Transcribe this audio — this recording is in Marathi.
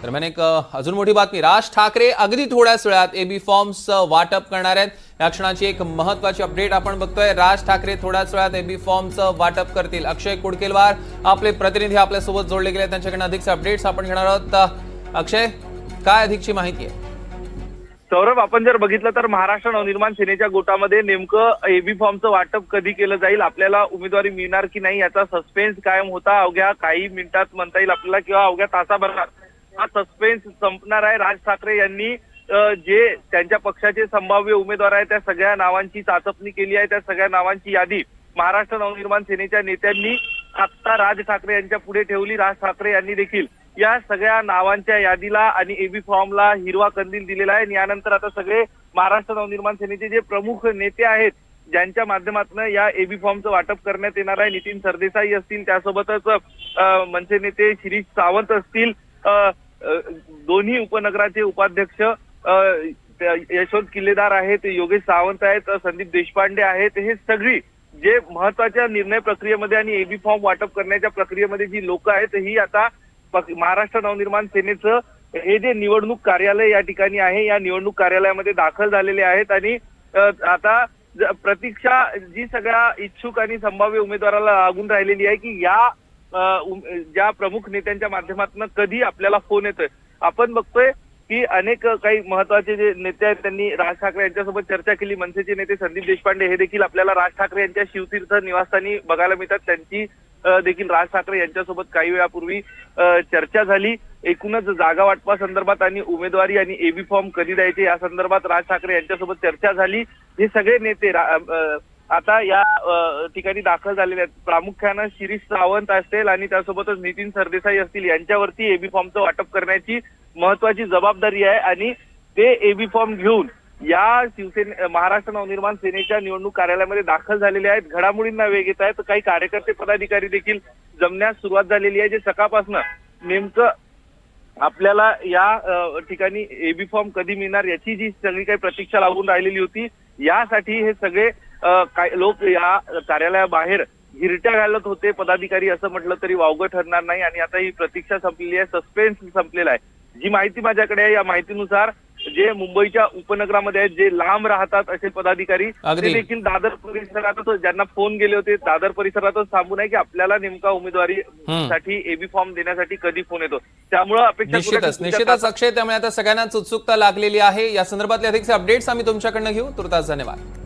दरम्यान एक अजून मोठी बातमी, राज ठाकरे अगदी थोड्याच वेळात एबी फॉर्म्स वाटप करणार आहेत। या क्षणाची एक महत्त्वाची अपडेट आपण बघतोय। राज ठाकरे थोड्याच वेळात एबी फॉर्म्स वाटप करतील। अक्षय कुडकेलवार आपले प्रतिनिधी आपल्या सोबत जोडले गेले, त्यांच्याकडून अधिकचे अपडेट्स आपण घेणार आहोत। अक्षय, काय अधिकची माहिती आहे? सौरभ, आपण जर बघितलं तर महाराष्ट्र नवनिर्माण सेनेच्या गोटामध्ये नेमकं एबी फॉर्मचं वाटप कधी केलं जाईल, आपल्याला उमेदवारी मिळणार की नाही याचा सस्पेन्स कायम होता। अवघ्या काही मिनिटात म्हणता येईल आपल्याला किंवा अवघ्या तासाभरात हा सस्पेन्स संपणार आहे। राज ठाकरे यांनी जे त्यांच्या पक्षाचे संभाव्य उमेदवार आहेत त्या सगळ्या नावांची चाचपणी केली आहे। त्या सगळ्या नावांची यादी महाराष्ट्र नवनिर्माण सेनेच्या नेत्यांनी आता राज ठाकरे यांच्या पुढे ठेवली। राज ठाकरे यांनी देखील या सगळ्या नावांच्या यादीला आणि एबी फॉर्मला हिरवा कंदील दिलेला आहे। यानंतर आता सगळे महाराष्ट्र नवनिर्माण सेनेचे जे प्रमुख नेते आहेत ज्यांच्या माध्यमातून या एबी फॉर्मचं वाटप करण्यात येणार आहे, नितीन सरदेसाई असतील, त्यासोबतच मनसे नेते शिरीष सावंत असतील, दोन्ही उपनगराचे उपाध्यक्ष यशवंत किल्लेदार आहेत, योगेश सावंत आहेत, संदीप देशपांडे आहेत, हे सगळी जे महत्वाच्या निर्णय प्रक्रियेमध्ये आणि एबी फॉर्म वाटप करण्याच्या प्रक्रियेमध्ये जी लोक आहेत ही आता महाराष्ट्र नवनिर्माण सेनेचं हे जे निवडणूक कार्यालय या ठिकाणी आहे या निवडणूक कार्यालयामध्ये दाखल झालेले आहेत। आणि आता प्रतीक्षा जी सगळ्या इच्छुक आणि संभाव्य उमेदवाराला लागून राहिलेली आहे की या ज्या प्रमुख नेत्यांच्या माध्यमातून कधी आपल्याला फोन येतोय। आपण बघतोय की अनेक काही महत्वाचे जे नेते आहेत त्यांनी राज ठाकरे यांच्यासोबत चर्चा केली। मनसेचे नेते संदीप देशपांडे हे देखील आपल्याला राज ठाकरे यांच्या शिवतीर्थ निवासस्थानी बघायला मिळतात। त्यांची देखील राज ठाकरे यांच्यासोबत काही वेळापूर्वी चर्चा झाली। एकूणच जागा वाटपा संदर्भात आणि उमेदवारी आणि एबी फॉर्म कधी द्यायचे या संदर्भात राज ठाकरे यांच्यासोबत चर्चा झाली। हे सगळे नेते आता या ठिकाणी दाखल झालेले आहेत। प्रामुख्यानं शिरीष सावंत असतील आणि त्यासोबतच नितीन सरदेसाई असतील, यांच्यावरती एबी फॉर्मचं वाटप करण्याची महत्वाची जबाबदारी आहे। आणि ते एबी फॉर्म घेऊन या महाराष्ट्र नवनिर्माण सेनेच्या निवडणूक कार्यालयामध्ये दाखल झालेले आहेत। घडामोडींना वेग येत आहे, तर काही कार्यकर्ते पदाधिकारी देखील जमण्यास सुरुवात झालेली आहे। जे सकाळपासून नेमकं आपल्याला या ठिकाणी एबी फॉर्म कधी मिळणार याची जी सगळी काही प्रतीक्षा लागून राहिलेली होती, यासाठी हे सगळे लोक या कार्यालयाबाहेर हिरट्या घालत होते पदाधिकारी, असं म्हटलं तरी वावगं ठरणार नाही। आणि आता ही प्रतीक्षा संपलेली आहे, सस्पेन्स संपलेला आहे। जी माहिती माझ्याकडे आहे या माहितीनुसार जे मुंबईच्या उपनगरामध्ये आहेत, जे लांब राहतात असे पदाधिकारी, ते देखील दादर परिसरातच ज्यांना फोन गेले होते दादर परिसरातच थांबून आहे की आपल्याला नेमका उमेदवारीसाठी एबी फॉर्म देण्यासाठी कधी फोन येतो। त्यामुळे अपेक्षा निश्चितच अक्षय, त्यामुळे आता सगळ्यांनाच उत्सुकता लागलेली आहे। या संदर्भातले अधिकचे अपडेट्स आम्ही तुमच्याकडनं घेऊ। तुर्तास धन्यवाद।